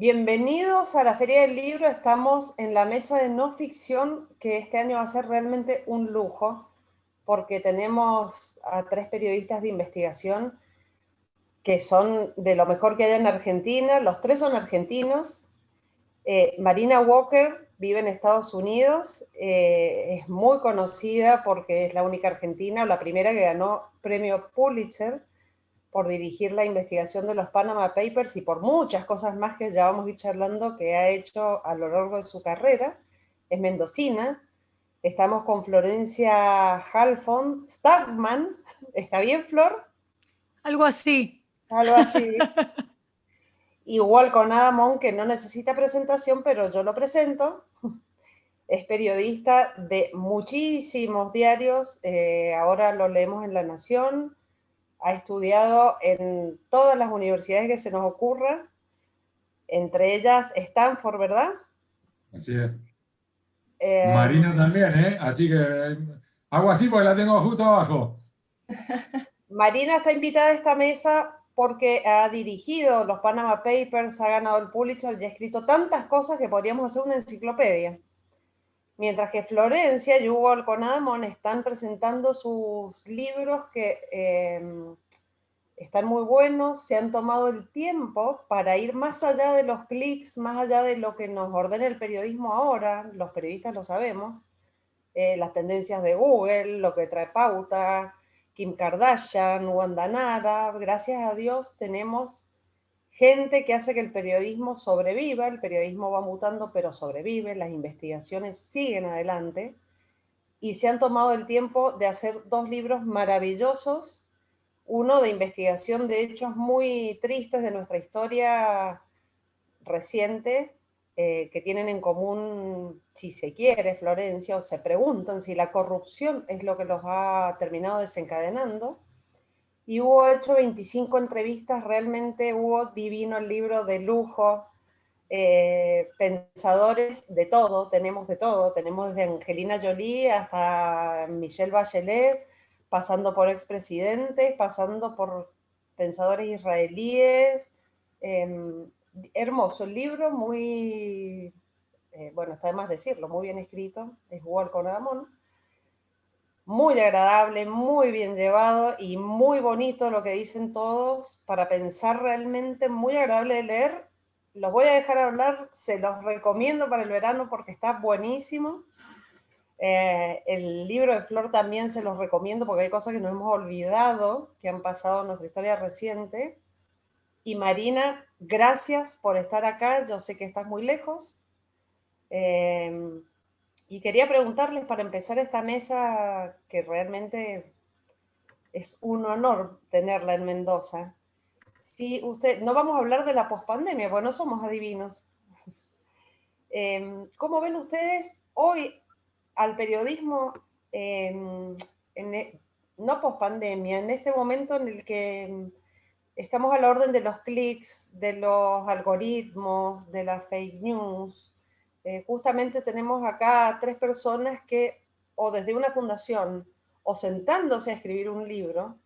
Bienvenidos a la Feria del Libro. Estamos en la mesa de no ficción, que este año va a ser realmente un lujo, porque tenemos a 3 periodistas de investigación que son de lo mejor que hay en Argentina. Los 3 son argentinos. Marina Walker vive en Estados Unidos, es muy conocida porque es la única argentina, o la primera que ganó premio Pulitzer por dirigir la investigación de los Panama Papers y por muchas cosas más que ya vamos a ir charlando que ha hecho a lo largo de su carrera. Es mendocina. Estamos con Florencia Halfon Starkman. ¿Está bien, Flor? Algo así. Algo así. Igual con Adamón, que no necesita presentación, pero yo lo presento. Es periodista de muchísimos diarios, ahora lo leemos en La Nación, ha estudiado en todas las universidades que se nos ocurra, entre ellas Stanford, ¿verdad? Así es. Marina también, ¿eh? Así que hago así porque la tengo justo abajo. Marina está invitada a esta mesa porque ha dirigido los Panama Papers, ha ganado el Pulitzer y ha escrito tantas cosas que podríamos hacer una enciclopedia. Mientras que Florencia y Hugo Alconadamón están presentando sus libros que están muy buenos, se han tomado el tiempo para ir más allá de los clics, más allá de lo que nos ordena el periodismo ahora, los periodistas lo sabemos, las tendencias de Google, lo que trae pauta, Kim Kardashian, Wanda Nara. Gracias a Dios tenemos gente que hace que el periodismo sobreviva, el periodismo va mutando pero sobrevive, las investigaciones siguen adelante y se han tomado el tiempo de hacer 2 libros maravillosos, uno de investigación de hechos muy tristes de nuestra historia reciente, que tienen en común, si se quiere, Florencia, o se preguntan si la corrupción es lo que los ha terminado desencadenando. Y Hugo ha hecho 25 entrevistas, realmente Hugo divino, el libro de lujo, pensadores de todo, tenemos desde Angelina Jolie hasta Michelle Bachelet, pasando por expresidentes, pasando por pensadores israelíes. Hermoso el libro, muy, bueno, está de más decirlo, muy bien escrito, es Hugo Alconadamón. Muy agradable, muy bien llevado y muy bonito lo que dicen todos, para pensar realmente, muy agradable de leer. Los voy a dejar hablar, se los recomiendo para el verano porque está buenísimo. El libro de Flor también se los recomiendo porque hay cosas que nos hemos olvidado, que han pasado en nuestra historia reciente. Y Marina, gracias por estar acá, yo sé que estás muy lejos. Y quería preguntarles para empezar esta mesa, que realmente es un honor tenerla en Mendoza. Si usted, no vamos a hablar de la pospandemia, porque no somos adivinos. ¿Cómo ven ustedes hoy al periodismo, no pospandemia, en este momento en el que estamos a la orden de los clics, de los algoritmos, de las fake news? Justamente tenemos acá 3 personas que, o desde una fundación, o sentándose a escribir un libro,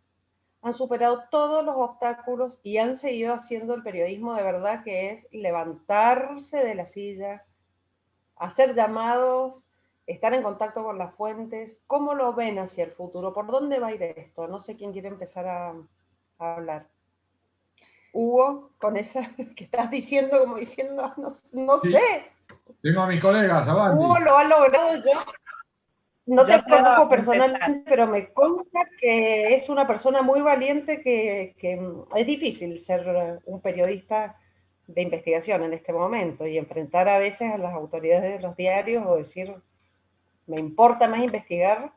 han superado todos los obstáculos y han seguido haciendo el periodismo de verdad, que es levantarse de la silla, hacer llamados, estar en contacto con las fuentes. ¿Cómo lo ven hacia el futuro? ¿Por dónde va a ir esto? No sé quién quiere empezar a hablar. Hugo, con esa que estás diciendo, como diciendo, no Sí, sé. tengo a mis colegas, avanti. Hugo lo ha logrado. Yo no te conozco personalmente, pero me consta que es una persona muy valiente, que es difícil ser un periodista de investigación en este momento y enfrentar a veces a las autoridades de los diarios o decir, me importa más investigar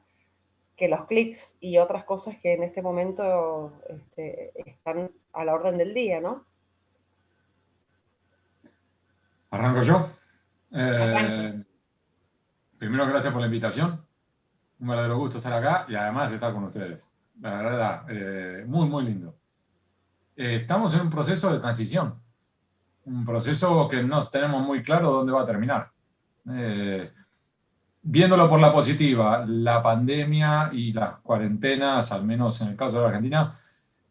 que los clics y otras cosas que en este momento están a la orden del día, ¿no? ¿Arranco yo? Primero, gracias por la invitación. Un verdadero gusto estar acá y además estar con ustedes. La verdad, muy, muy lindo. Estamos en un proceso de transición. Un proceso que no tenemos muy claro dónde va a terminar. Viéndolo por la positiva, la pandemia y las cuarentenas, al menos en el caso de la Argentina,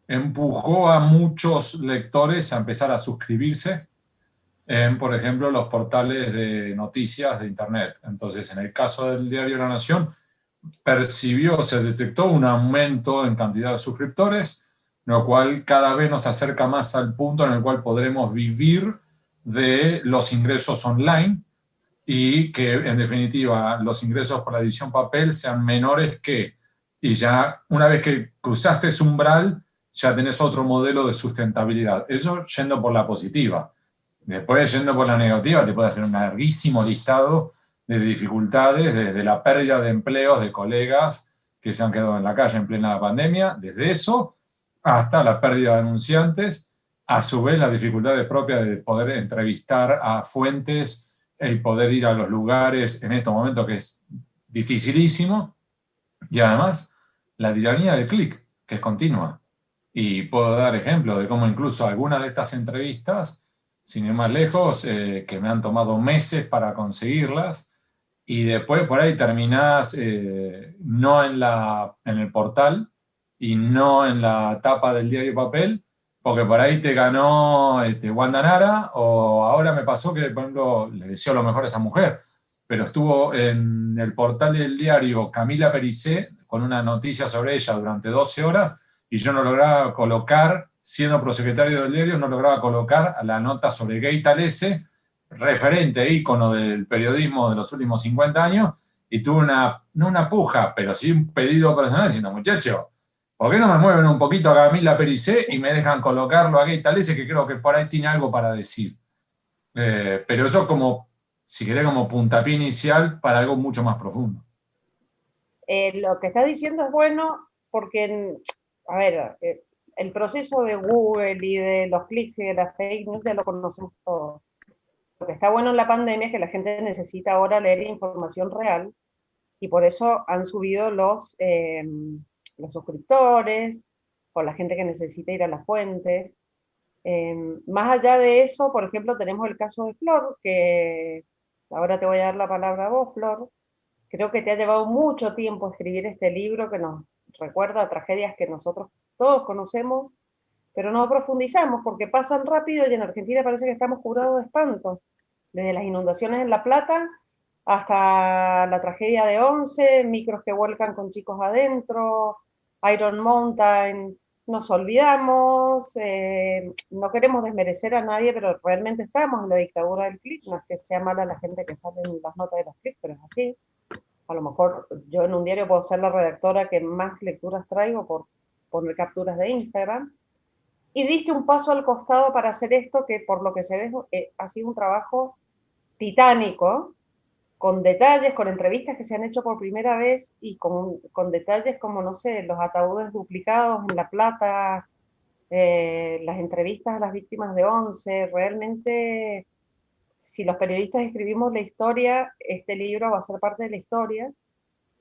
empujó a muchos lectores a empezar a suscribirse en, por ejemplo, los portales de noticias de Internet. Entonces, en el caso del diario La Nación, se detectó un aumento en cantidad de suscriptores, lo cual cada vez nos acerca más al punto en el cual podremos vivir de los ingresos online y que, en definitiva, los ingresos por la edición papel sean menores que, y ya una vez que cruzaste ese umbral, ya tenés otro modelo de sustentabilidad. Eso yendo por la positiva. Después, yendo por la negativa, te puede hacer un larguísimo listado de dificultades, desde la pérdida de empleos de colegas que se han quedado en la calle en plena pandemia, desde eso hasta la pérdida de anunciantes, a su vez las dificultades propias de poder entrevistar a fuentes, el poder ir a los lugares en estos momentos que es dificilísimo, y además la tiranía del clic, que es continua. Y puedo dar ejemplos de cómo incluso algunas de estas entrevistas, sin ir más lejos, que me han tomado meses para conseguirlas, y después por ahí terminás no en el portal y no en la tapa del diario papel, porque por ahí te ganó Wanda Nara, o ahora me pasó que, por ejemplo, le deseo lo mejor a esa mujer, pero estuvo en el portal del diario Camila Pericé con una noticia sobre ella durante 12 horas, y yo no lograba colocar, siendo prosecretario del diario, no lograba colocar a la nota sobre Gay Talese, referente, ícono del periodismo de los últimos 50 años, y tuve no una puja, pero sí un pedido personal diciendo, muchachos, ¿por qué no me mueven un poquito a Camila Pericé y me dejan colocarlo a Gay Talese, que creo que por ahí tiene algo para decir? Pero eso como, si querés, como puntapié inicial para algo mucho más profundo. Lo que está diciendo es bueno porque, a ver, el proceso de Google y de los clics y de las fake news ya lo conocemos todos. Lo que está bueno en la pandemia es que la gente necesita ahora leer información real y por eso han subido los suscriptores o la gente que necesita ir a la fuente. Más allá de eso, por ejemplo, tenemos el caso de Flor, que ahora te voy a dar la palabra a vos, Flor. Creo que te ha llevado mucho tiempo escribir este libro que nos recuerda a tragedias que nosotros todos conocemos, pero no profundizamos porque pasan rápido y en Argentina parece que estamos curados de espanto. Desde las inundaciones en La Plata hasta la tragedia de Once, micros que vuelcan con chicos adentro, Iron Mountain, nos olvidamos, no queremos desmerecer a nadie, pero realmente estamos en la dictadura del clic, no es que sea mala la gente que sale en las notas de los clics, pero es así. A lo mejor yo en un diario puedo ser la redactora que más lecturas traigo por poner capturas de Instagram, y diste un paso al costado para hacer esto que por lo que se ve ha sido un trabajo titánico, con detalles, con entrevistas que se han hecho por primera vez y con detalles como, no sé, los ataúdes duplicados en La Plata, las entrevistas a las víctimas de Once. Realmente, si los periodistas escribimos la historia, este libro va a ser parte de la historia.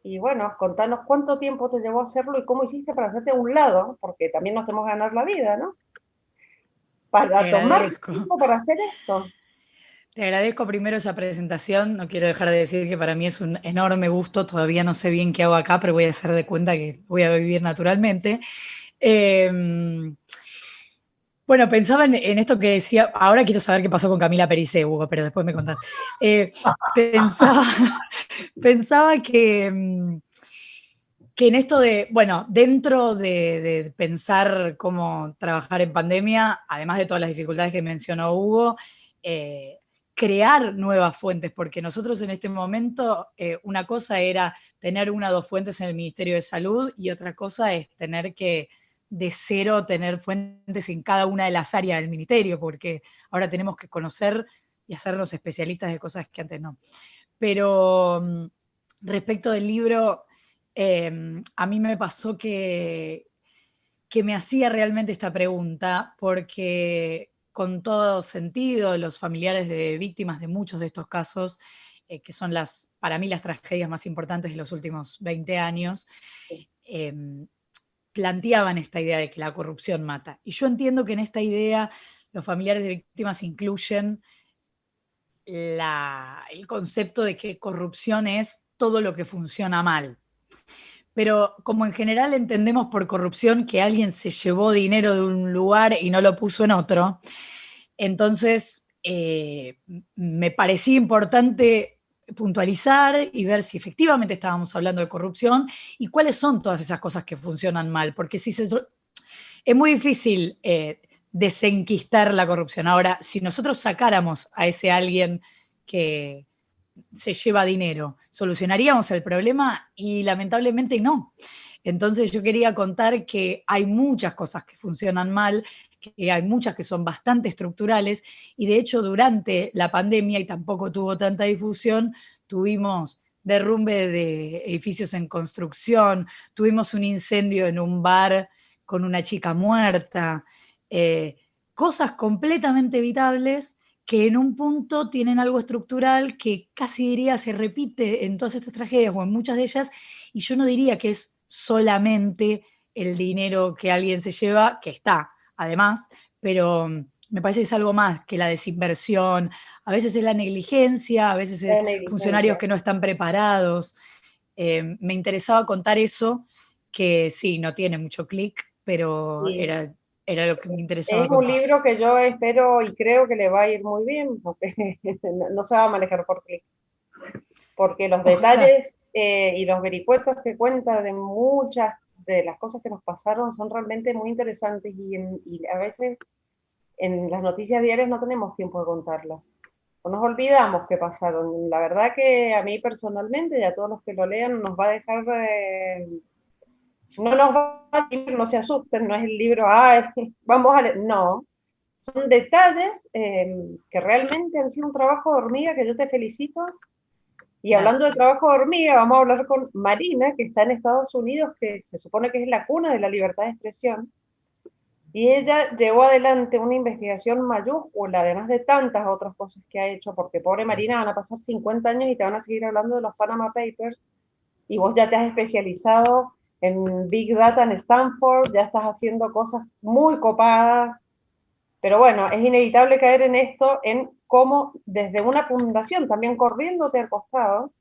Y bueno, contanos cuánto tiempo te llevó a hacerlo y cómo hiciste para hacerte a un lado, porque también nos tenemos que ganar la vida, ¿no? Para tomar tiempo para hacer esto. Te agradezco primero esa presentación. No quiero dejar de decir que para mí es un enorme gusto. Todavía no sé bien qué hago acá, pero voy a hacer de cuenta que voy a vivir naturalmente. Bueno, pensaba en esto que decía. Ahora quiero saber qué pasó con Camila Pericé, Hugo, pero después me contás. Pensaba que en esto de, bueno, dentro de pensar cómo trabajar en pandemia, además de todas las dificultades que mencionó Hugo, crear nuevas fuentes, porque nosotros en este momento, una cosa era tener una o dos fuentes en el Ministerio de Salud y otra cosa es tener que de cero tener fuentes en cada una de las áreas del ministerio, porque ahora tenemos que conocer y hacernos especialistas de cosas que antes no. Pero respecto del libro, a mí me pasó que me hacía realmente esta pregunta, porque con todo sentido, los familiares de víctimas de muchos de estos casos, que son para mí las tragedias más importantes de los últimos 20 años, planteaban esta idea de que la corrupción mata. Y yo entiendo que en esta idea los familiares de víctimas incluyen el concepto de que corrupción es todo lo que funciona mal. Pero como en general entendemos por corrupción que alguien se llevó dinero de un lugar y no lo puso en otro, entonces me parecía importante puntualizar y ver si efectivamente estábamos hablando de corrupción y cuáles son todas esas cosas que funcionan mal, porque es muy difícil desenquistar la corrupción. Ahora, si nosotros sacáramos a ese alguien que se lleva dinero, ¿solucionaríamos el problema? Y lamentablemente no. Entonces yo quería contar que hay muchas cosas que funcionan mal, que hay muchas que son bastante estructurales, y de hecho durante la pandemia, y tampoco tuvo tanta difusión, tuvimos derrumbe de edificios en construcción, tuvimos un incendio en un bar con una chica muerta, cosas completamente evitables que en un punto tienen algo estructural que casi diría se repite en todas estas tragedias o en muchas de ellas, y yo no diría que es solamente el dinero que alguien se lleva, que está, además, pero me parece que es algo más que la desinversión, a veces es la negligencia, a veces es La funcionarios negligencia. que no están preparados. Me interesaba contar eso, que sí, no tiene mucho clic, pero Sí. era lo que me interesaba Es un contar. libro que yo espero y creo que le va a ir muy bien, porque no se va a manejar por clics, porque los Ojalá. detalles y los vericuetos que cuenta de muchas de las cosas que nos pasaron son realmente muy interesantes y a veces en las noticias diarias no tenemos tiempo de contarlas. O nos olvidamos que pasaron. La verdad que a mí personalmente y a todos los que lo lean nos va a dejar no nos va a decir, no se asusten, no es el libro, ay, vamos a leer, no, son detalles que realmente han sido un trabajo de hormiga que yo te felicito. Y hablando de Gracias. trabajo de hormiga, vamos a hablar con Marina, que está en Estados Unidos, que se supone que es la cuna de la libertad de expresión. Y ella llevó adelante una investigación mayúscula, además de tantas otras cosas que ha hecho, porque pobre Marina, van a pasar 50 años y te van a seguir hablando de los Panama Papers, y vos ya te has especializado en Big Data en Stanford, ya estás haciendo cosas muy copadas, pero bueno, es inevitable caer en esto, en cómo desde una fundación, también corriéndote al costado,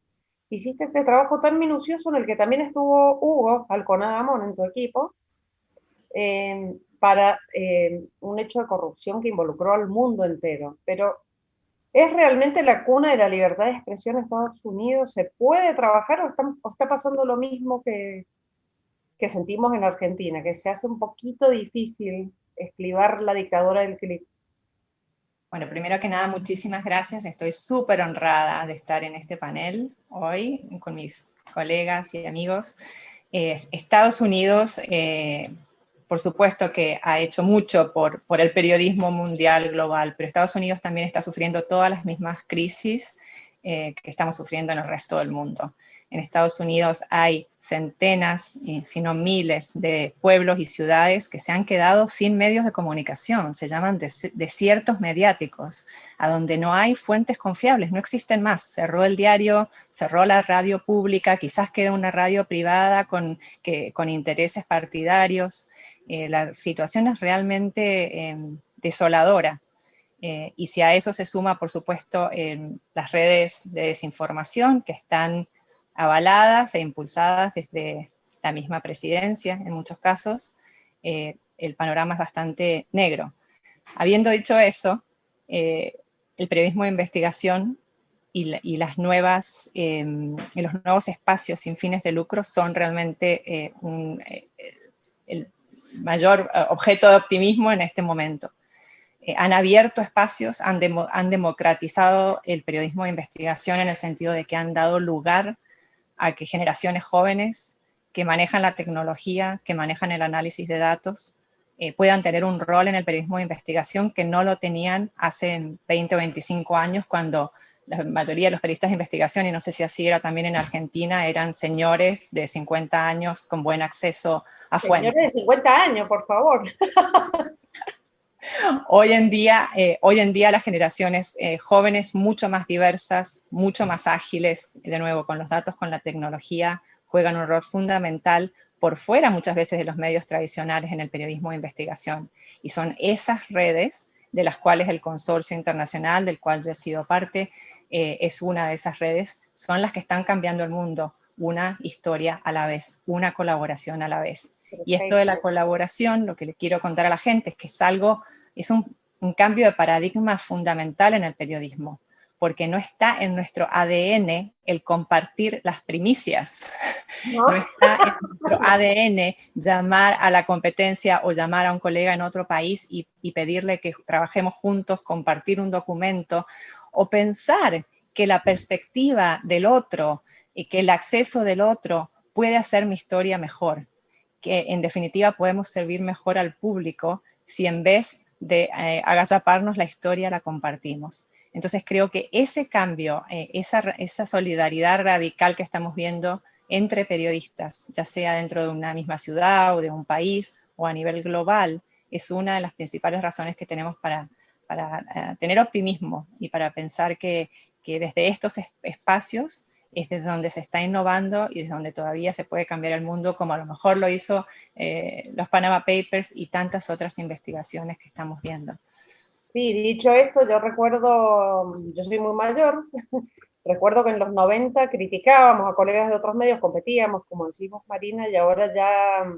hiciste este trabajo tan minucioso en el que también estuvo Hugo Alconada-Amón en tu equipo, para un hecho de corrupción que involucró al mundo entero. Pero ¿es realmente la cuna de la libertad de expresión en Estados Unidos? ¿Se puede trabajar o está pasando lo mismo que sentimos en Argentina, que se hace un poquito difícil esquivar la dictadura del clic? Bueno, primero que nada, muchísimas gracias. Estoy súper honrada de estar en este panel hoy con mis colegas y amigos. Estados Unidos, por supuesto que ha hecho mucho por el periodismo mundial global, pero Estados Unidos también está sufriendo todas las mismas crisis que estamos sufriendo en el resto del mundo. En Estados Unidos hay centenas, si no miles, de pueblos y ciudades que se han quedado sin medios de comunicación, se llaman desiertos mediáticos, a donde no hay fuentes confiables, no existen más. Cerró el diario, cerró la radio pública, quizás queda una radio privada con intereses partidarios. La situación es realmente desoladora. Y si a eso se suma, por supuesto, las redes de desinformación que están avaladas e impulsadas desde la misma presidencia en muchos casos, el panorama es bastante negro. Habiendo dicho eso, el periodismo de investigación y los nuevos espacios sin fines de lucro son realmente el mayor objeto de optimismo en este momento. Han abierto espacios, han democratizado el periodismo de investigación en el sentido de que han dado lugar a que generaciones jóvenes que manejan la tecnología, que manejan el análisis de datos, puedan tener un rol en el periodismo de investigación que no lo tenían hace 20 o 25 años, cuando la mayoría de los periodistas de investigación, y no sé si así era también en Argentina, eran señores de 50 años con buen acceso a fuentes. Señores de 50 años, por favor. Hoy en día las generaciones jóvenes, mucho más diversas, mucho más ágiles, de nuevo, con los datos, con la tecnología, juegan un rol fundamental por fuera muchas veces de los medios tradicionales en el periodismo de investigación. Y son esas redes de las cuales el consorcio internacional, del cual yo he sido parte, es una de esas redes, son las que están cambiando el mundo, una historia a la vez, una colaboración a la vez. Y esto de la colaboración, lo que le quiero contar a la gente es que es un cambio de paradigma fundamental en el periodismo, porque no está en nuestro ADN el compartir las primicias. ¿No? No está en nuestro ADN llamar a la competencia o llamar a un colega en otro país y pedirle que trabajemos juntos, compartir un documento, o pensar que la perspectiva del otro y que el acceso del otro puede hacer mi historia mejor, que en definitiva podemos servir mejor al público si en vez de agazaparnos la historia la compartimos. Entonces creo que ese cambio, esa solidaridad radical que estamos viendo entre periodistas, ya sea dentro de una misma ciudad o de un país o a nivel global, es una de las principales razones que tenemos para tener optimismo y para pensar que desde estos espacios es desde donde se está innovando y desde donde todavía se puede cambiar el mundo, como a lo mejor lo hizo los Panama Papers y tantas otras investigaciones que estamos viendo. Sí, dicho esto, yo recuerdo, yo soy muy mayor, recuerdo que en los 90 criticábamos a colegas de otros medios, competíamos, como decimos Marina, y ahora ya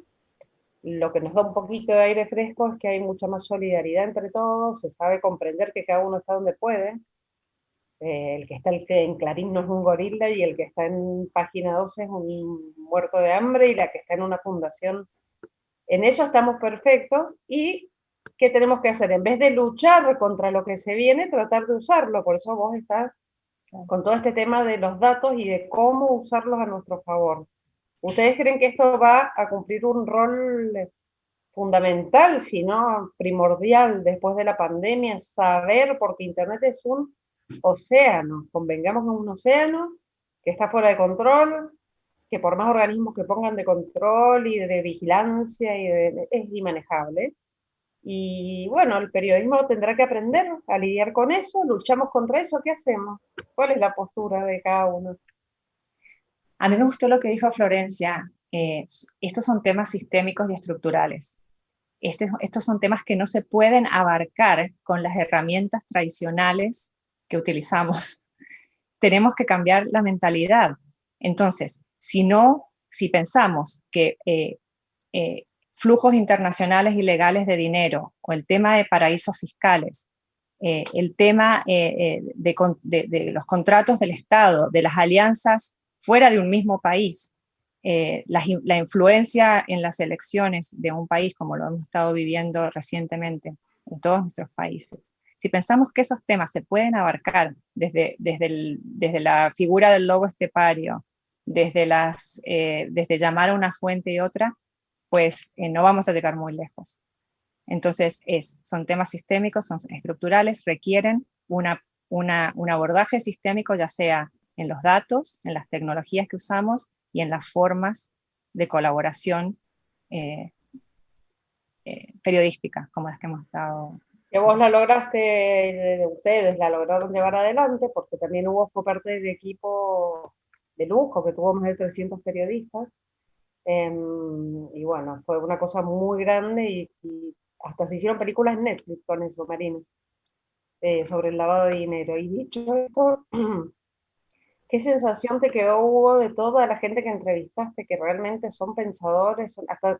lo que nos da un poquito de aire fresco es que hay mucha más solidaridad entre todos, se sabe comprender que cada uno está donde puede. El que está en Clarín no es un gorila y el que está en Página 12 es un muerto de hambre y la que está en una fundación. En eso estamos perfectos y ¿qué tenemos que hacer? En vez de luchar contra lo que se viene, tratar de usarlo. Por eso vos estás con todo este tema de los datos y de cómo usarlos a nuestro favor. ¿Ustedes creen que esto va a cumplir un rol fundamental, si no primordial, después de la pandemia? Saber, porque Internet es un océano, convengamos en un océano que está fuera de control, que por más organismos que pongan de control y de vigilancia es inmanejable. Y bueno, el periodismo tendrá que aprender a lidiar con eso, luchamos contra eso, ¿qué hacemos? ¿Cuál es la postura de cada uno? A mí me gustó lo que dijo Florencia, estos son temas sistémicos y estructurales. Estos son temas que no se pueden abarcar con las herramientas tradicionales que utilizamos. Tenemos que cambiar la mentalidad. Entonces, si pensamos que flujos internacionales ilegales de dinero o el tema de paraísos fiscales, el tema de los contratos del Estado, de las alianzas fuera de un mismo país, la influencia en las elecciones de un país, como lo hemos estado viviendo recientemente en todos nuestros países. Si pensamos que esos temas se pueden abarcar desde la figura del lobo estepario, desde llamar a una fuente y otra, pues no vamos a llegar muy lejos. Entonces, son temas sistémicos, son estructurales, requieren un abordaje sistémico, ya sea en los datos, en las tecnologías que usamos y en las formas de colaboración periodística, como las que hemos estado. Que vos la lograste, ustedes la lograron llevar adelante, porque también fue parte del equipo de lujo, que tuvo más de 300 periodistas, y bueno, fue una cosa muy grande y hasta se hicieron películas en Netflix con eso, Marina, sobre el lavado de dinero. Y dicho esto, ¿qué sensación te quedó, Hugo, de toda la gente que entrevistaste, que realmente son pensadores? Hasta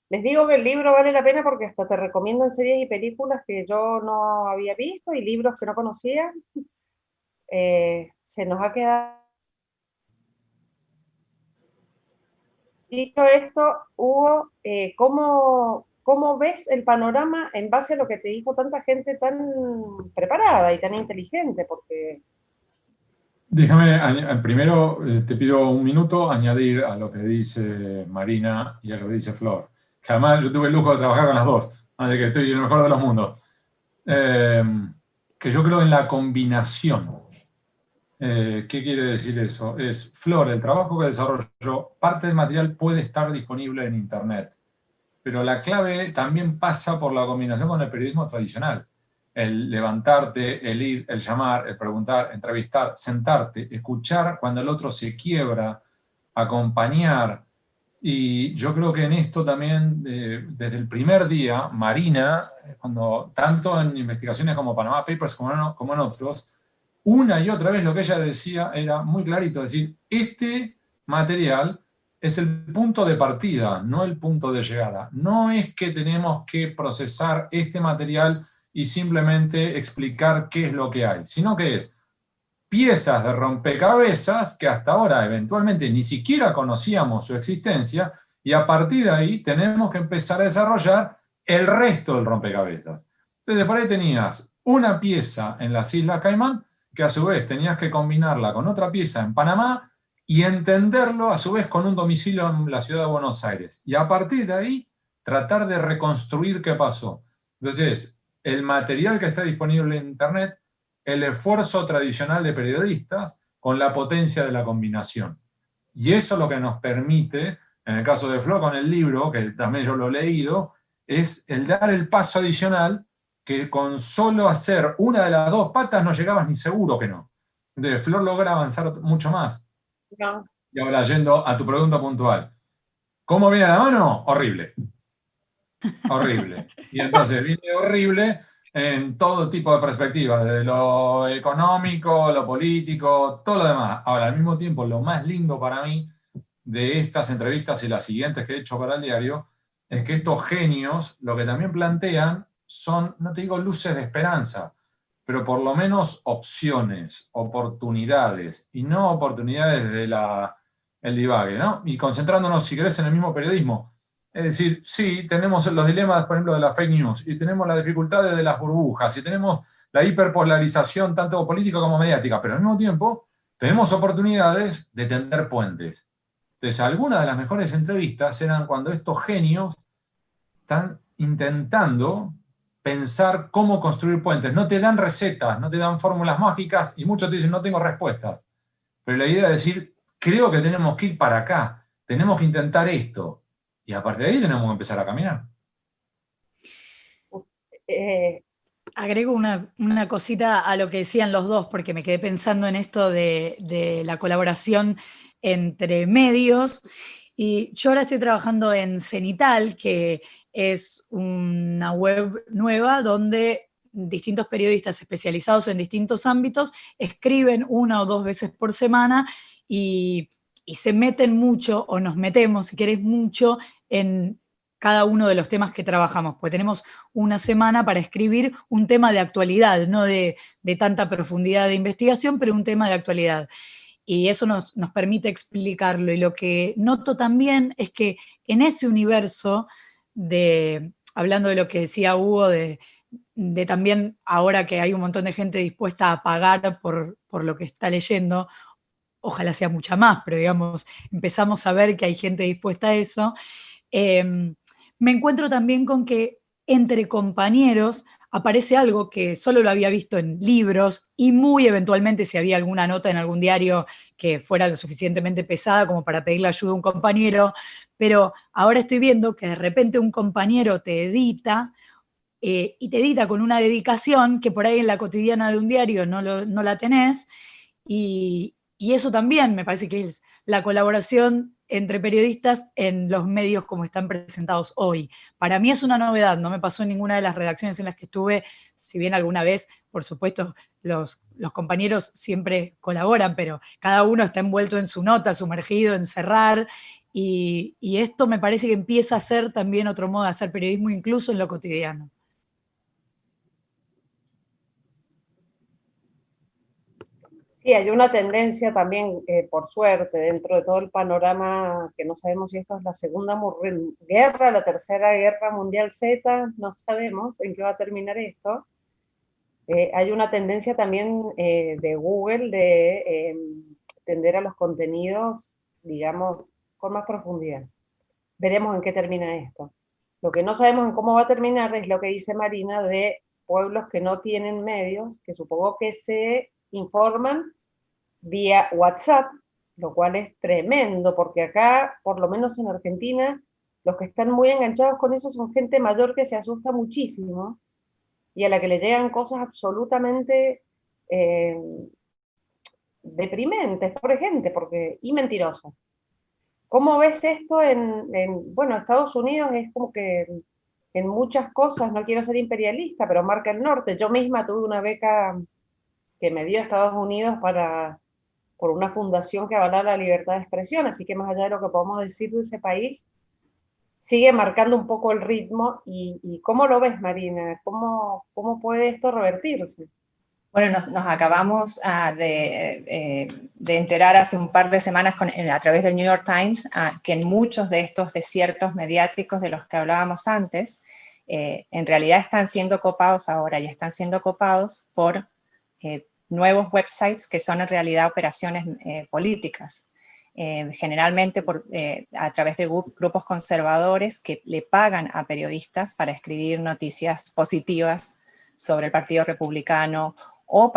les digo que el libro vale la pena porque hasta te recomiendan series y películas que yo no había visto y libros que no conocía. Se nos ha quedado. Dicho esto, Hugo, ¿cómo ves el panorama en base a lo que te dijo tanta gente tan preparada y tan inteligente? Porque Déjame, primero te pido un minuto añadir a lo que dice Marina y a lo que dice Flor. Que además yo tuve el lujo de trabajar con las dos, así que estoy en el mejor de los mundos. Que yo creo en la combinación. ¿Qué quiere decir eso? Flor, el trabajo que desarrolló, parte del material puede estar disponible en Internet, pero la clave también pasa por la combinación con el periodismo tradicional. El levantarte, el ir, el llamar, el preguntar, entrevistar, sentarte, escuchar cuando el otro se quiebra, acompañar. Y yo creo que en esto también, desde el primer día, Marina, cuando tanto en investigaciones como Panama Papers como en otros, una y otra vez lo que ella decía era muy clarito, decir, este material es el punto de partida, no el punto de llegada. No es que tenemos que procesar este material y simplemente explicar qué es lo que hay, sino que es piezas de rompecabezas que hasta ahora eventualmente ni siquiera conocíamos su existencia, y a partir de ahí tenemos que empezar a desarrollar el resto del rompecabezas. Entonces por ahí tenías una pieza en las Islas Caimán, que a su vez tenías que combinarla con otra pieza en Panamá, y entenderlo a su vez con un domicilio en la ciudad de Buenos Aires. Y a partir de ahí, tratar de reconstruir qué pasó. Entonces, el material que está disponible en Internet, el esfuerzo tradicional de periodistas con la potencia de la combinación. Y eso es lo que nos permite, en el caso de Flo con el libro, que también yo lo he leído, es el dar el paso adicional que con solo hacer una de las dos patas no llegabas ni seguro que no. Entonces, Flor logra avanzar mucho más. No. Y ahora, yendo a tu pregunta puntual. ¿Cómo viene la mano? Horrible. Horrible. Y entonces viene horrible en todo tipo de perspectivas, desde lo económico, lo político, todo lo demás. Ahora, al mismo tiempo, lo más lindo para mí de estas entrevistas y las siguientes que he hecho para el diario, es que estos genios lo que también plantean son, no te digo luces de esperanza, pero por lo menos opciones, oportunidades, y no oportunidades de el divague, ¿no? Y concentrándonos, si querés, en el mismo periodismo. Es decir, sí, tenemos los dilemas, por ejemplo, de la fake news, y tenemos las dificultades de las burbujas, y tenemos la hiperpolarización tanto política como mediática, pero al mismo tiempo tenemos oportunidades de tender puentes. Entonces, algunas de las mejores entrevistas eran cuando estos genios están intentando pensar cómo construir puentes. No te dan recetas, no te dan fórmulas mágicas, y muchos te dicen, no tengo respuestas. Pero la idea es decir, creo que tenemos que ir para acá, tenemos que intentar esto, y a partir de ahí tenemos que empezar a caminar. Agrego una cosita a lo que decían los dos, porque me quedé pensando en esto de la colaboración entre medios. Y yo ahora estoy trabajando en Cenital, que es una web nueva donde distintos periodistas especializados en distintos ámbitos escriben una o dos veces por semana y se meten mucho, o nos metemos, si querés, mucho en cada uno de los temas que trabajamos, pues tenemos una semana para escribir un tema de actualidad, no de tanta profundidad de investigación, pero un tema de actualidad. Y eso nos permite explicarlo. Y lo que noto también es que en ese universo hablando de lo que decía Hugo, de también ahora que hay un montón de gente dispuesta a pagar por lo que está leyendo, ojalá sea mucha más, pero digamos, empezamos a ver que hay gente dispuesta a eso. Me encuentro también con que entre compañeros aparece algo que solo lo había visto en libros y muy eventualmente si había alguna nota en algún diario que fuera lo suficientemente pesada como para pedirle ayuda a un compañero, pero ahora estoy viendo que de repente un compañero te edita y te edita con una dedicación que por ahí en la cotidiana de un diario no la tenés, y eso también me parece que es la colaboración entre periodistas en los medios como están presentados hoy. Para mí es una novedad, no me pasó en ninguna de las redacciones en las que estuve, si bien alguna vez, por supuesto, los compañeros siempre colaboran, pero cada uno está envuelto en su nota, sumergido en cerrar, y esto me parece que empieza a ser también otro modo de hacer periodismo, incluso en lo cotidiano. Sí, hay una tendencia también, por suerte, dentro de todo el panorama, que no sabemos si esto es la segunda guerra, la tercera guerra mundial Z, no sabemos en qué va a terminar esto. Hay una tendencia también de Google de tender a los contenidos, digamos, con más profundidad. Veremos en qué termina esto. Lo que no sabemos en cómo va a terminar es lo que dice Marina de pueblos que no tienen medios, que supongo que se informan vía WhatsApp, lo cual es tremendo, porque acá, por lo menos en Argentina, los que están muy enganchados con eso son gente mayor que se asusta muchísimo y a la que le llegan cosas absolutamente eh, deprimentes, por gente, y mentirosas. ¿Cómo ves esto bueno, Estados Unidos es como que en muchas cosas, no quiero ser imperialista, pero marca el norte. Yo misma tuve una beca que me dio Estados Unidos por una fundación que avala la libertad de expresión, así que más allá de lo que podemos decir de ese país, sigue marcando un poco el ritmo. ¿Y cómo lo ves, Marina? ¿Cómo puede esto revertirse? Bueno, nos acabamos de enterar hace un par de semanas a través del New York Times que en muchos de estos desiertos mediáticos de los que hablábamos antes, en realidad están siendo copados ahora y están siendo copados por nuevos websites que son en realidad operaciones políticas. Generalmente a través de grupos conservadores que le pagan a periodistas para escribir noticias positivas sobre el Partido Republicano, o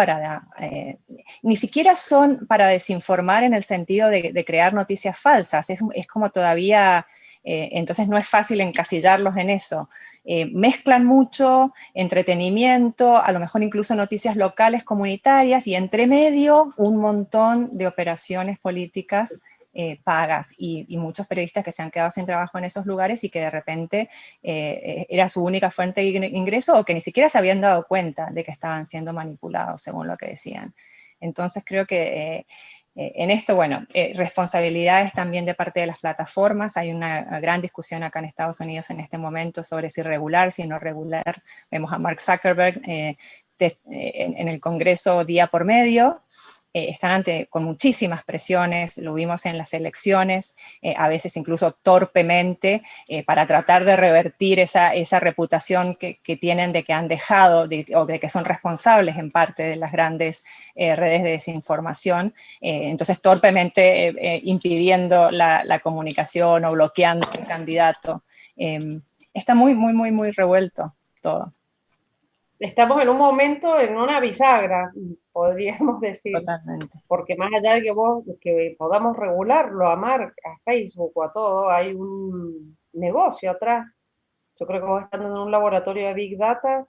ni siquiera son para desinformar en el sentido de crear noticias falsas, es como todavía, entonces no es fácil encasillarlos en eso. Mezclan mucho entretenimiento, a lo mejor incluso noticias locales, comunitarias, y entre medio un montón de operaciones políticas pagas, y muchos periodistas que se han quedado sin trabajo en esos lugares y que de repente era su única fuente de ingreso, o que ni siquiera se habían dado cuenta de que estaban siendo manipulados según lo que decían. Entonces creo que en esto, bueno, responsabilidades también de parte de las plataformas. Hay una gran discusión acá en Estados Unidos en este momento sobre si regular, si no regular. Vemos a Mark Zuckerberg en el Congreso día por medio. Están con muchísimas presiones, lo vimos en las elecciones, a veces incluso torpemente, para tratar de revertir esa reputación que tienen de que han dejado, o de que son responsables en parte de las grandes redes de desinformación, entonces torpemente impidiendo la comunicación o bloqueando un candidato. Está muy, muy, muy, muy revuelto todo. Estamos en un momento, en una bisagra, podríamos decir. Totalmente. Porque más allá de que podamos regularlo a Mark, a Facebook o a todo, hay un negocio atrás. Yo creo que vos, estando en un laboratorio de Big Data,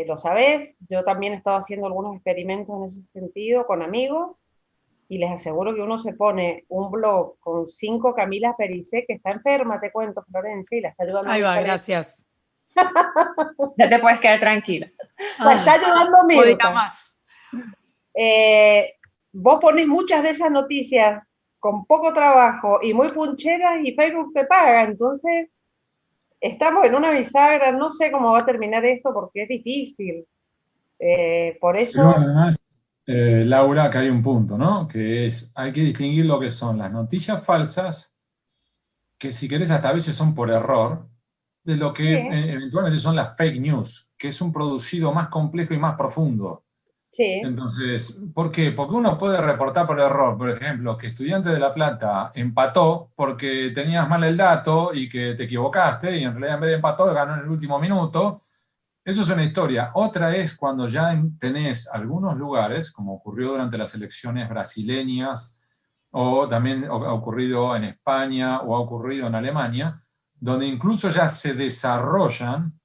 lo sabés. Yo también he estado haciendo algunos experimentos en ese sentido con amigos, y les aseguro que uno se pone un blog con 5 Camilas Pericé, que está enferma, te cuento, Florencia, y la está ayudando. Ahí va, gracias. Ya te puedes quedar tranquila. La está ayudando Mirta. Más. Vos ponés muchas de esas noticias con poco trabajo y muy puncheras, y Facebook te paga. Entonces estamos en una bisagra. No sé cómo va a terminar esto, porque es difícil. Por eso... Pero además, Laura, que hay un punto, ¿no? Que hay que distinguir lo que son las noticias falsas, que si querés hasta a veces son por error, de lo que eventualmente son las fake news, que es un producido más complejo y más profundo. Sí. Entonces, ¿por qué? Porque uno puede reportar por error, por ejemplo, que Estudiantes de La Plata empató porque tenías mal el dato y que te equivocaste, y en realidad en vez de empató ganó en el último minuto. Eso es una historia. Otra es cuando ya tenés algunos lugares, como ocurrió durante las elecciones brasileñas, o también ha ocurrido en España, o ha ocurrido en Alemania, donde incluso ya se desarrollan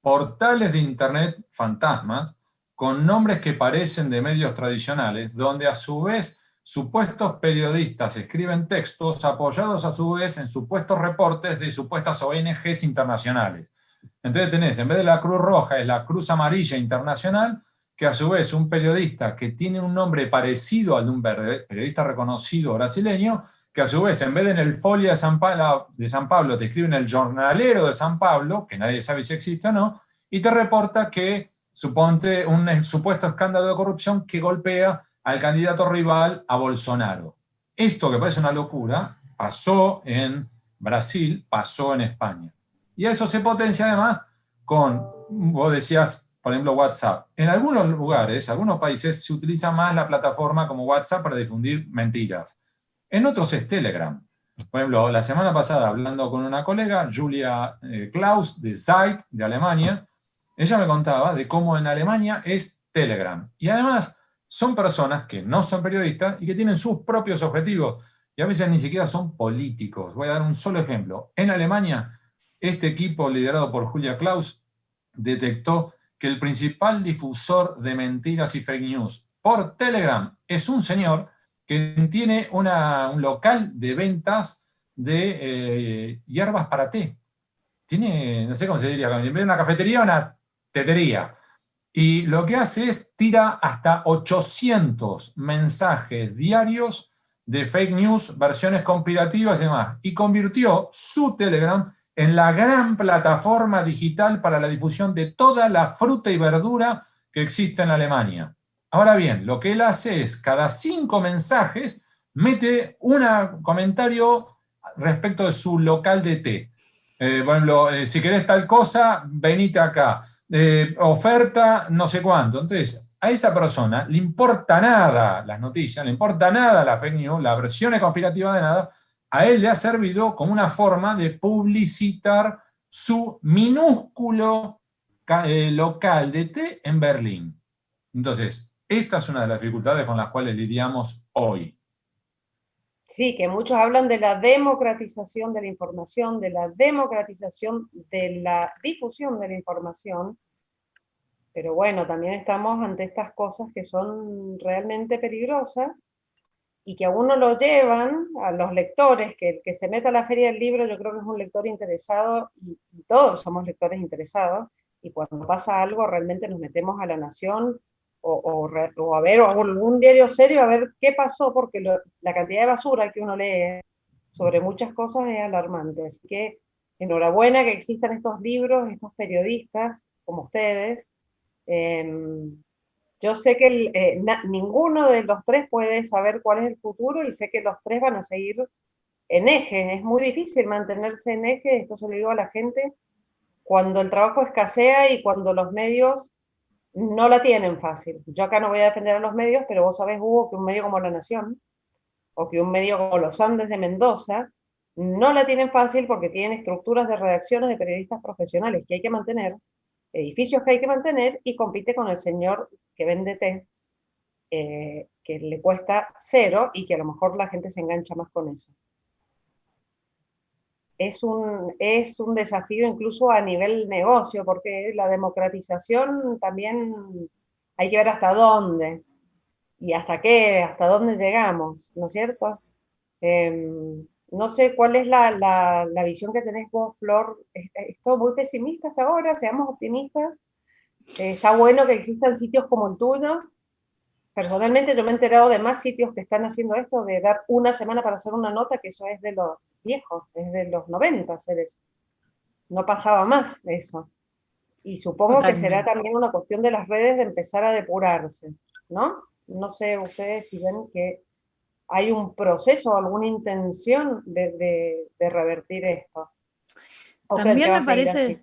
portales de internet fantasmas con nombres que parecen de medios tradicionales, donde a su vez supuestos periodistas escriben textos apoyados a su vez en supuestos reportes de supuestas ONGs internacionales. Entonces tenés, en vez de la Cruz Roja, es la Cruz Amarilla Internacional, que a su vez un periodista que tiene un nombre parecido al de un periodista reconocido brasileño, que a su vez, en vez de en el Folio de San Pablo, te escriben el Jornalero de San Pablo, que nadie sabe si existe o no, y te reporta que, suponte, un supuesto escándalo de corrupción que golpea al candidato rival, a Bolsonaro. Esto, que parece una locura, pasó en Brasil, pasó en España. Y eso se potencia además con, vos decías, por ejemplo, WhatsApp. En algunos lugares, algunos países, se utiliza más la plataforma como WhatsApp para difundir mentiras. En otros es Telegram. Por ejemplo, la semana pasada, hablando con una colega, Julia Klaus, de Zeit, de Alemania, ella me contaba de cómo en Alemania es Telegram. Y además son personas que no son periodistas y que tienen sus propios objetivos. Y a veces ni siquiera son políticos. Voy a dar un solo ejemplo. En Alemania, este equipo liderado por Julia Klaus detectó que el principal difusor de mentiras y fake news por Telegram es un señor que tiene un local de ventas de hierbas para té. Tiene, no sé cómo se diría, en vez de una cafetería, una tetería. Y lo que hace es tira hasta 800 mensajes diarios de fake news, versiones conspirativas y demás, y convirtió su Telegram en la gran plataforma digital para la difusión de toda la fruta y verdura que existe en Alemania. Ahora bien, lo que él hace es, cada 5 mensajes, mete un comentario respecto de su local de té. Por ejemplo, si querés tal cosa, venite acá. Oferta, no sé cuánto. Entonces, a esa persona le importa nada las noticias, le importa nada la fake news, la versión conspirativa de nada. A él le ha servido como una forma de publicitar su minúsculo local de té en Berlín. Entonces, esta es una de las dificultades con las cuales lidiamos hoy. Sí, que muchos hablan de la democratización de la información, de la democratización de la difusión de la información, pero bueno, también estamos ante estas cosas que son realmente peligrosas y que a uno lo llevan, a los lectores, que el que se meta a la Feria del Libro yo creo que es un lector interesado, y todos somos lectores interesados, y cuando pasa algo realmente nos metemos a La Nación o a ver o algún diario serio a ver qué pasó, porque la cantidad de basura que uno lee sobre muchas cosas es alarmante. Así que enhorabuena que existan estos libros, estos periodistas como ustedes. Yo sé que ninguno de los tres puede saber cuál es el futuro y sé que los tres van a seguir en eje. Es muy difícil mantenerse en eje, esto se lo digo a la gente, cuando el trabajo escasea y cuando los medios no la tienen fácil. Yo acá no voy a defender a los medios, pero vos sabés, Hugo, que un medio como La Nación o que un medio como Los Andes de Mendoza no la tienen fácil porque tienen estructuras de redacciones de periodistas profesionales que hay que mantener, edificios que hay que mantener, y compite con el señor que vende té, que le cuesta cero y que a lo mejor la gente se engancha más con eso. Es un desafío incluso a nivel negocio, porque la democratización también hay que ver hasta dónde y hasta qué, hasta dónde llegamos, ¿no es cierto? No sé cuál es la visión que tenés vos, Flor. Es todo muy pesimista hasta ahora, seamos optimistas. Está bueno que existan sitios como el tuyo. Personalmente yo me he enterado de más sitios que están haciendo esto, de dar una semana para hacer una nota, que eso es de los viejos, es de los 90 hacer eso. No pasaba más eso. Y supongo que será Totalmente. también una cuestión de las redes de empezar a depurarse, ¿no? No sé ustedes si ven que hay un proceso, alguna intención de revertir esto. ¿O creen que También va a me seguir así?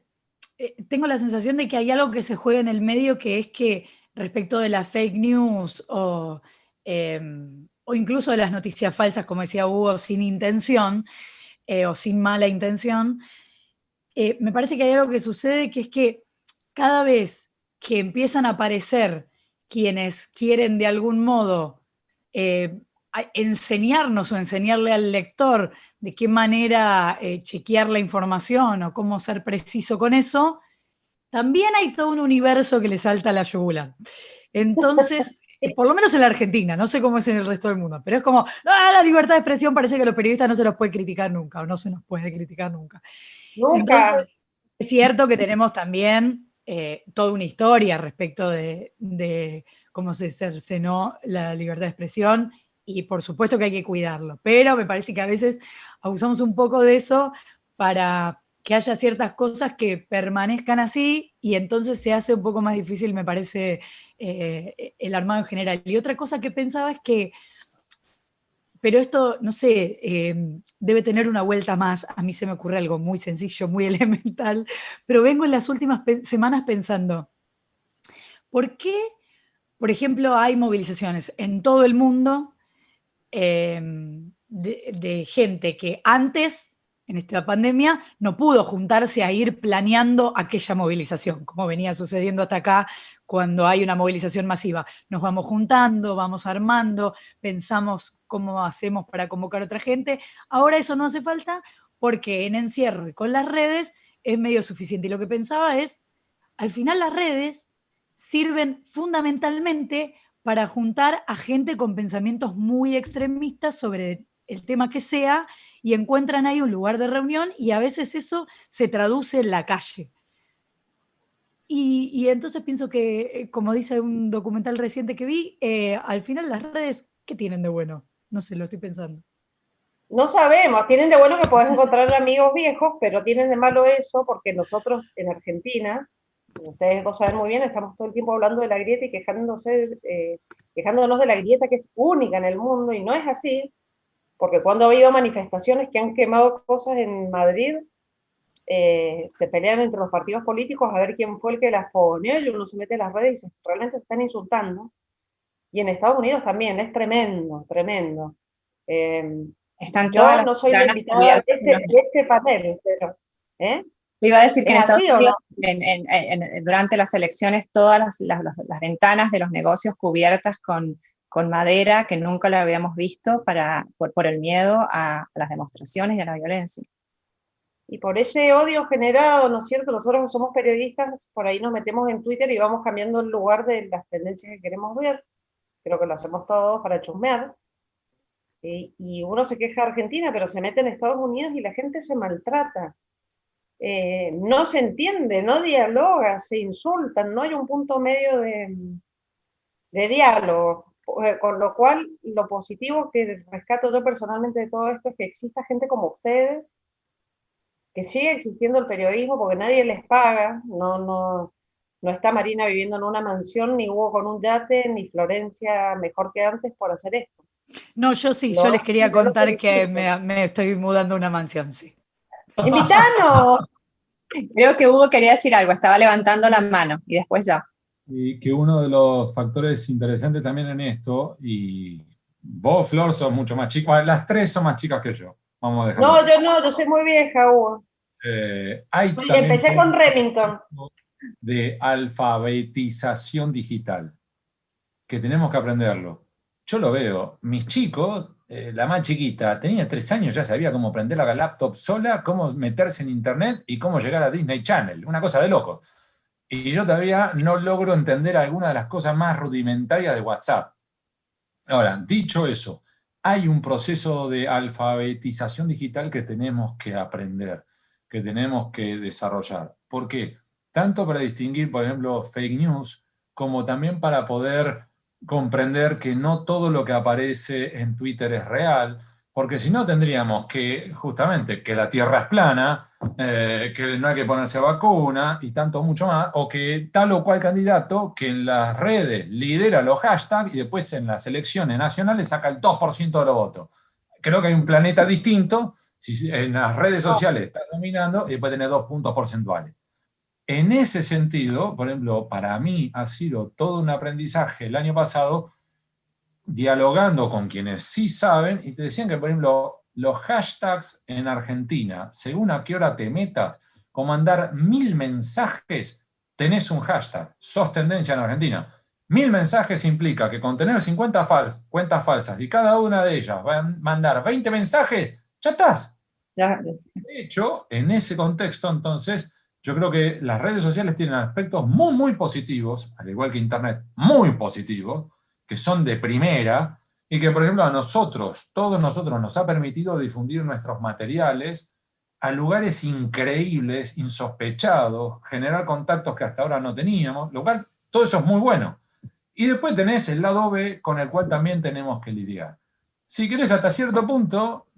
parece, tengo la sensación de que hay algo que se juega en el medio, que es que respecto de las fake news o incluso de las noticias falsas, como decía Hugo, sin intención o sin mala intención, me parece que hay algo que sucede, que es que cada vez que empiezan a aparecer quienes quieren de algún modo enseñarnos o enseñarle al lector de qué manera chequear la información o cómo ser preciso con eso, también hay todo un universo que le salta a la yugular. Entonces, por lo menos en la Argentina, no sé cómo es en el resto del mundo, pero es como, la libertad de expresión parece que a los periodistas no se los puede criticar nunca, o no se nos puede criticar nunca. Entonces, Nunca. es cierto que tenemos también toda una historia respecto de cómo se cercenó la libertad de expresión, y por supuesto que hay que cuidarlo, pero me parece que a veces abusamos un poco de eso para que haya ciertas cosas que permanezcan así, y entonces se hace un poco más difícil, me parece, el armado en general. Y otra cosa que pensaba es que, pero esto, no sé, debe tener una vuelta más. A mí se me ocurre algo muy sencillo, muy elemental, pero vengo en las últimas semanas pensando, ¿por qué, por ejemplo, hay movilizaciones en todo el mundo de gente que antes, en esta pandemia, no pudo juntarse a ir planeando aquella movilización, como venía sucediendo hasta acá cuando hay una movilización masiva? Nos vamos juntando, vamos armando, pensamos cómo hacemos para convocar a otra gente. Ahora eso no hace falta porque en encierro y con las redes es medio suficiente. Y lo que pensaba es, al final las redes sirven fundamentalmente para juntar a gente con pensamientos muy extremistas sobre el tema que sea, y encuentran ahí un lugar de reunión, y a veces eso se traduce en la calle. Y entonces pienso que, como dice un documental reciente que vi, al final las redes, ¿qué tienen de bueno? No sé, lo estoy pensando. No sabemos, tienen de bueno que podés encontrar amigos viejos, pero tienen de malo eso, porque nosotros en Argentina, ustedes dos saben muy bien, estamos todo el tiempo hablando de la grieta y quejándonos de la grieta que es única en el mundo, y no es así, porque cuando ha habido manifestaciones que han quemado cosas en Madrid, se pelean entre los partidos políticos a ver quién fue el que las pone, y uno se mete en las redes y realmente se están insultando. Y en Estados Unidos también, es tremendo, tremendo. Están Yo todas no las soy la ventanas invitada de cubiertas. este panel, pero... Te iba a decir que ¿Es en Estados así o Unidos, no? durante las elecciones, todas las ventanas de los negocios cubiertas con madera que nunca lo habíamos visto por el miedo a las demostraciones y a la violencia. Y por ese odio generado, ¿no es cierto? Nosotros que somos periodistas, por ahí nos metemos en Twitter y vamos cambiando el lugar de las tendencias que queremos ver. Creo que lo hacemos todos para chusmear. Y uno se queja de Argentina, pero se mete en Estados Unidos y la gente se maltrata. No se entiende, no dialoga, se insultan, no hay un punto medio de diálogo. Con lo cual, lo positivo que rescato yo personalmente de todo esto es que exista gente como ustedes, que sigue existiendo el periodismo porque nadie les paga, no está Marina viviendo en una mansión, ni Hugo con un yate, ni Florencia mejor que antes por hacer esto. No, yo sí, yo les quería contar que me estoy mudando a una mansión, sí. ¡Invitanos! Creo que Hugo quería decir algo, estaba levantando la mano, y después ya. Y que uno de los factores interesantes también en esto, y vos, Flor, sos mucho más chica, bueno, las tres son más chicas que yo, vamos a dejarlo. No, yo soy muy vieja, Hugo. Empecé con Remington. De alfabetización digital, que tenemos que aprenderlo. Yo lo veo, mis chicos, la más chiquita, tenía 3 años, ya sabía cómo prender la laptop sola, cómo meterse en internet y cómo llegar a Disney Channel, una cosa de loco. Y yo todavía no logro entender alguna de las cosas más rudimentarias de WhatsApp. Ahora, dicho eso, hay un proceso de alfabetización digital que tenemos que aprender, que tenemos que desarrollar. ¿Por qué? Tanto para distinguir, por ejemplo, fake news, como también para poder comprender que no todo lo que aparece en Twitter es real, porque si no tendríamos que, justamente, que la Tierra es plana, que no hay que ponerse vacuna y tanto mucho más, o que tal o cual candidato que en las redes lidera los hashtags y después en las elecciones nacionales saca el 2% de los votos. Creo que hay un planeta distinto si en las redes sociales estás dominando y después tenés 2 puntos porcentuales. En ese sentido, por ejemplo, para mí ha sido todo un aprendizaje el año pasado dialogando con quienes sí saben y te decían que, por ejemplo, los hashtags en Argentina, según a qué hora te metas, con mandar 1000 mensajes, tenés un hashtag, sos tendencia en Argentina. 1000 mensajes implica que con tener 50 cuentas falsas y cada una de ellas va a mandar 20 mensajes, ya estás. De hecho, en ese contexto, entonces, yo creo que las redes sociales tienen aspectos muy, muy positivos, al igual que Internet, muy positivos, que son de primera, y que, por ejemplo, a nosotros, todos nosotros, nos ha permitido difundir nuestros materiales a lugares increíbles, insospechados, generar contactos que hasta ahora no teníamos, lo cual, todo eso es muy bueno. Y después tenés el lado B, con el cual también tenemos que lidiar. Si querés, hasta cierto punto,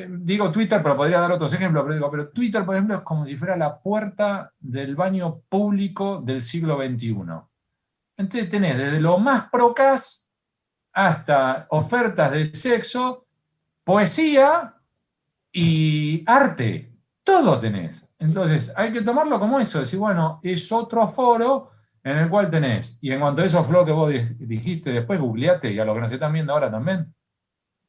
digo Twitter, pero podría dar otros ejemplos, pero Twitter, por ejemplo, es como si fuera la puerta del baño público del siglo XXI. Entonces tenés desde lo más procas hasta ofertas de sexo, poesía y arte. Todo tenés. Entonces hay que tomarlo como eso, decir, bueno, es otro foro en el cual tenés. Y en cuanto a eso, Flo, que vos dijiste después, googleate, y a lo que nos están viendo ahora también,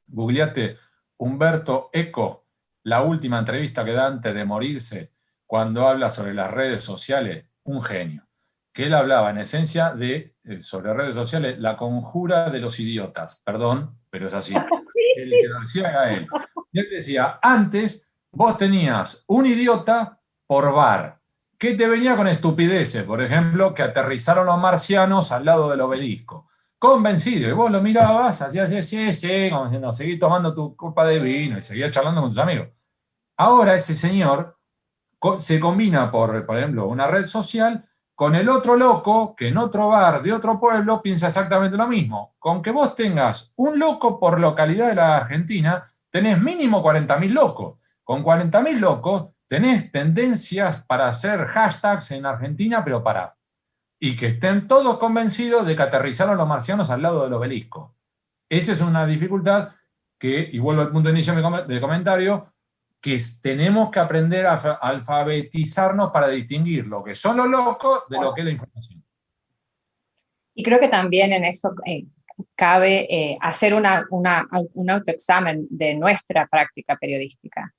googleate Humberto Eco, la última entrevista que da antes de morirse, cuando habla sobre las redes sociales, un genio. Que él hablaba en esencia de, sobre redes sociales, la conjura de los idiotas. Perdón, pero es así. El que lo decía era él. Y él decía, antes vos tenías un idiota por bar, que te venía con estupideces, por ejemplo, que aterrizaron los marcianos al lado del obelisco. Convencido, y vos lo mirabas, hacías sí, como diciendo, seguí tomando tu copa de vino y seguías charlando con tus amigos. Ahora ese señor se combina por ejemplo, una red social con el otro loco que en otro bar de otro pueblo piensa exactamente lo mismo. Con que vos tengas un loco por localidad de la Argentina, tenés mínimo 40.000 locos. Con 40.000 locos tenés tendencias para hacer hashtags en Argentina, pero para... Y que estén todos convencidos de que aterrizaron los marcianos al lado del obelisco. Esa es una dificultad que, y vuelvo al punto de inicio de comentario, que tenemos que aprender a alfabetizarnos para distinguir lo que son los locos de lo que es la información. Y creo que también en eso cabe hacer un autoexamen de nuestra práctica periodística.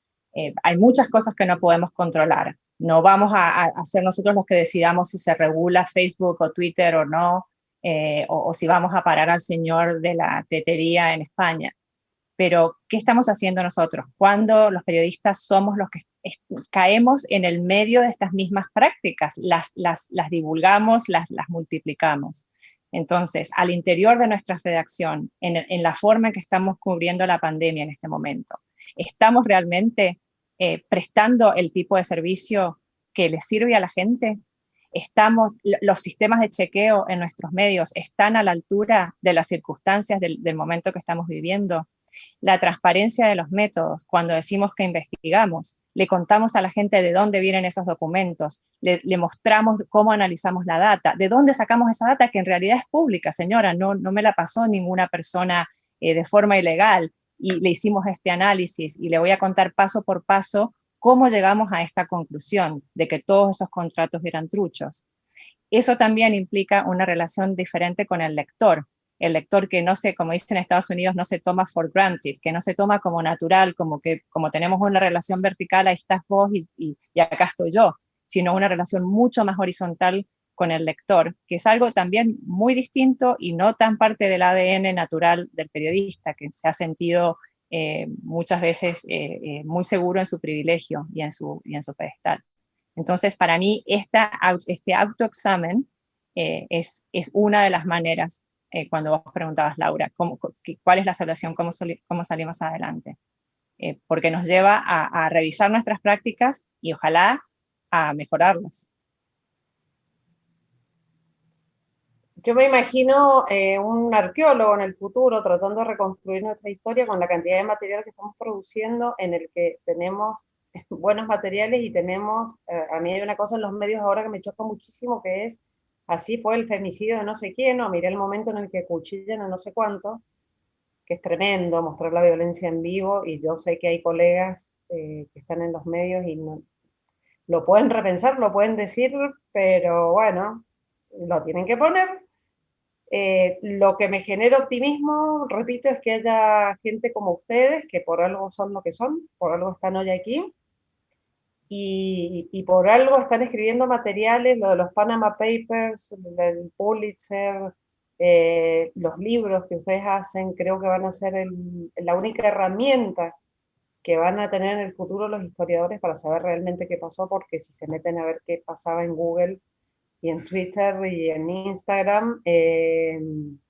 Hay muchas cosas que no podemos controlar. No vamos a ser nosotros los que decidamos si se regula Facebook o Twitter o no, o si vamos a parar al señor de la tetería en España. Pero, ¿qué estamos haciendo nosotros? Cuando los periodistas somos los que caemos en el medio de estas mismas prácticas, las divulgamos, las multiplicamos. Entonces, al interior de nuestra redacción, en la forma en que estamos cubriendo la pandemia en este momento, ¿estamos realmente prestando el tipo de servicio que le sirve a la gente? Los sistemas de chequeo en nuestros medios están a la altura de las circunstancias del momento que estamos viviendo. La transparencia de los métodos, cuando decimos que investigamos, le contamos a la gente de dónde vienen esos documentos, le mostramos cómo analizamos la data, de dónde sacamos esa data que en realidad es pública, señora, no me la pasó ninguna persona de forma ilegal, y le hicimos este análisis y le voy a contar paso por paso cómo llegamos a esta conclusión de que todos esos contratos eran truchos. Eso también implica una relación diferente con el lector que no se, como dicen en Estados Unidos, no se toma for granted, que no se toma como natural, como tenemos una relación vertical, ahí estás vos y acá estoy yo, sino una relación mucho más horizontal con el lector, que es algo también muy distinto y no tan parte del ADN natural del periodista, que se ha sentido muchas veces muy seguro en su privilegio y en su pedestal. Entonces, para mí, este autoexamen es una de las maneras, cuando vos preguntabas, Laura, ¿cuál es la solución? ¿Cómo salimos adelante? Porque nos lleva a revisar nuestras prácticas y ojalá a mejorarlas. Yo me imagino un arqueólogo en el futuro tratando de reconstruir nuestra historia con la cantidad de material que estamos produciendo, en el que tenemos buenos materiales y tenemos, a mí hay una cosa en los medios ahora que me choca muchísimo, que es, así fue el femicidio de no sé quién, o miré el momento en el que cuchillan a no sé cuánto, que es tremendo mostrar la violencia en vivo, y yo sé que hay colegas que están en los medios y no, lo pueden repensar, lo pueden decir, pero bueno, lo tienen que poner. Lo que me genera optimismo, repito, es que haya gente como ustedes, que por algo son lo que son, por algo están hoy aquí, y por algo están escribiendo materiales, lo de los Panama Papers, el Pulitzer, los libros que ustedes hacen, creo que van a ser la única herramienta que van a tener en el futuro los historiadores para saber realmente qué pasó, porque si se meten a ver qué pasaba en Google y en Twitter y en Instagram,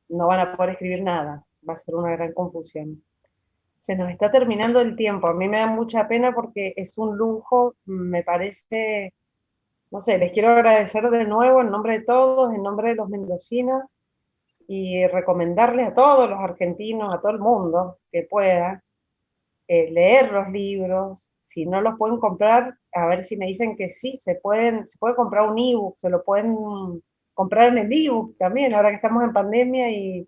no van a poder escribir nada, va a ser una gran confusión. Se nos está terminando el tiempo, a mí me da mucha pena porque es un lujo, me parece, no sé, les quiero agradecer de nuevo en nombre de todos, en nombre de los mendocinos, y recomendarles a todos los argentinos, a todo el mundo que pueda, leer los libros. Si no los pueden comprar, a ver si me dicen que sí, se puede comprar un ebook, se lo pueden comprar en el ebook también, ahora que estamos en pandemia y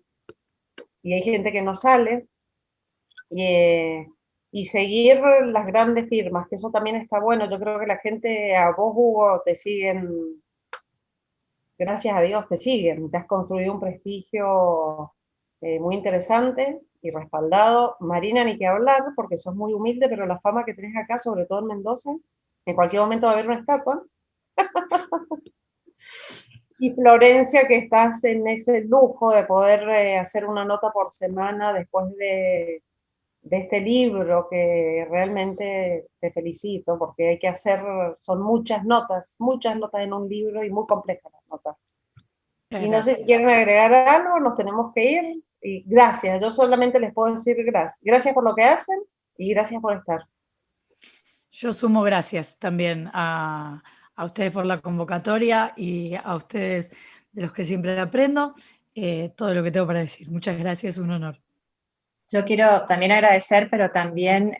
hay gente que no sale, y seguir las grandes firmas, que eso también está bueno. Yo creo que la gente, a vos, Hugo, te siguen, gracias a Dios te siguen, te has construido un prestigio muy interesante y respaldado. Marina, ni que hablar, porque sos muy humilde, pero la fama que tenés acá, sobre todo en Mendoza, en cualquier momento va a haber una estatua. Y Florencia, que estás en ese lujo de poder hacer una nota por semana después de este libro, que realmente te felicito, porque hay que hacer, son muchas notas en un libro y muy complejas las notas. Y no sé si quieren agregar algo, nos tenemos que ir. Y gracias, yo solamente les puedo decir gracias. Gracias por lo que hacen y gracias por estar. Yo sumo gracias también a a ustedes por la convocatoria y a ustedes de los que siempre aprendo, todo lo que tengo para decir. Muchas gracias, un honor. Yo quiero también agradecer, pero también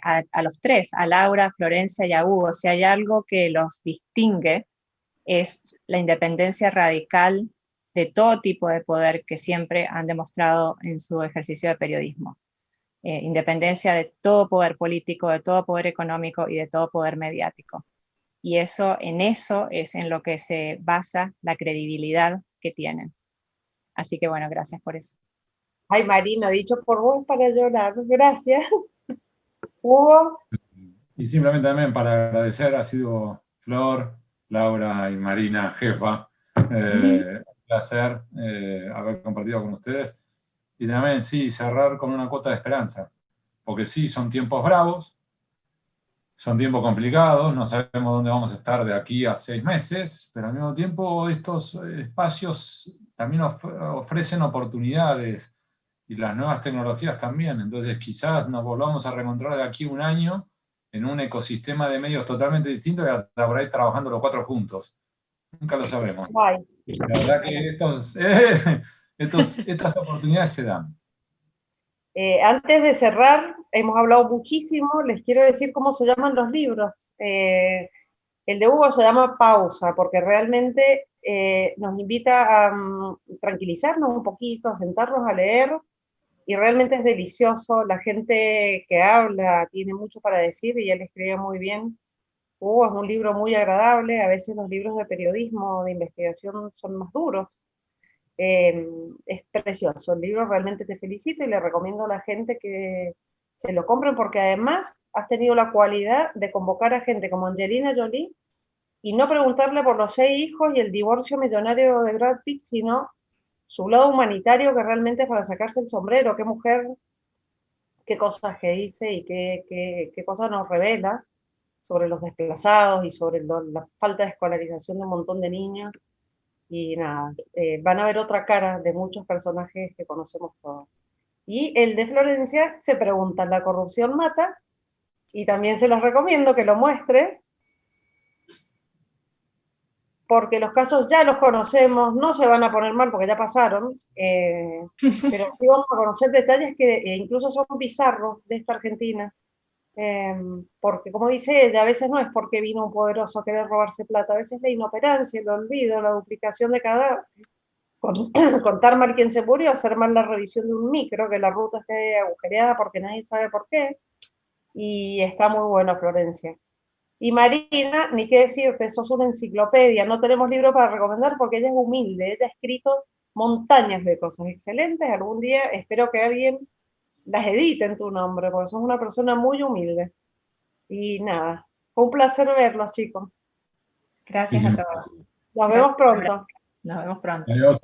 a los tres, a Laura, a Florencia y a Hugo. Si hay algo que los distingue, es la independencia radical de todo tipo de poder que siempre han demostrado en su ejercicio de periodismo. Independencia de todo poder político, de todo poder económico y de todo poder mediático. Y en eso es en lo que se basa la credibilidad que tienen. Así que bueno, gracias por eso. Ay, Marina, dicho por vos para llorar. Gracias. Hugo. Y simplemente también para agradecer, ha sido Flor, Laura y Marina, jefa. Un placer haber compartido con ustedes. Y también, sí, cerrar con una cuota de esperanza. Porque sí, son tiempos bravos, son tiempos complicados, no sabemos dónde vamos a estar de aquí a 6 meses, pero al mismo tiempo estos espacios también ofrecen oportunidades y las nuevas tecnologías también. Entonces quizás nos volvamos a reencontrar de aquí a un año en un ecosistema de medios totalmente distinto y hasta por ahí trabajando los 4 juntos. Nunca lo sabemos. Bye. La verdad que estas oportunidades se dan. Antes de cerrar, hemos hablado muchísimo, les quiero decir cómo se llaman los libros. El de Hugo se llama Pausa, porque realmente nos invita a tranquilizarnos un poquito, a sentarnos a leer, y realmente es delicioso. La gente que habla tiene mucho para decir y él escribe muy bien. Hugo es un libro muy agradable. A veces los libros de periodismo, de investigación, son más duros. Es precioso, el libro realmente te felicito y le recomiendo a la gente que se lo compren, porque además has tenido la cualidad de convocar a gente como Angelina Jolie y no preguntarle por los 6 hijos y el divorcio millonario de Brad Pitt, sino su lado humanitario, que realmente es para sacarse el sombrero. Qué mujer, qué cosas que dice y qué cosas nos revela sobre los desplazados y sobre la falta de escolarización de un montón de niños. Y nada, van a ver otra cara de muchos personajes que conocemos todos. Y el de Florencia se pregunta, ¿la corrupción mata? Y también se los recomiendo que lo muestre, porque los casos ya los conocemos, no se van a poner mal porque ya pasaron, pero sí vamos a conocer detalles que incluso son bizarros de esta Argentina. Porque como dice ella, a veces no es porque vino un poderoso a querer robarse plata, a veces la inoperancia, el olvido, la duplicación de cadáveres, contar mal quién se murió, hacer mal la revisión de un micro, que la ruta esté agujereada porque nadie sabe por qué, y está muy bueno Florencia. Y Marina, ni qué decirte, sos una enciclopedia, no tenemos libro para recomendar porque ella es humilde, ella ha escrito montañas de cosas excelentes, algún día espero que alguien las edite en tu nombre, porque sos una persona muy humilde. Y nada, fue un placer verlos, chicos. Gracias a todos. Nos vemos pronto. Nos vemos pronto. Adiós.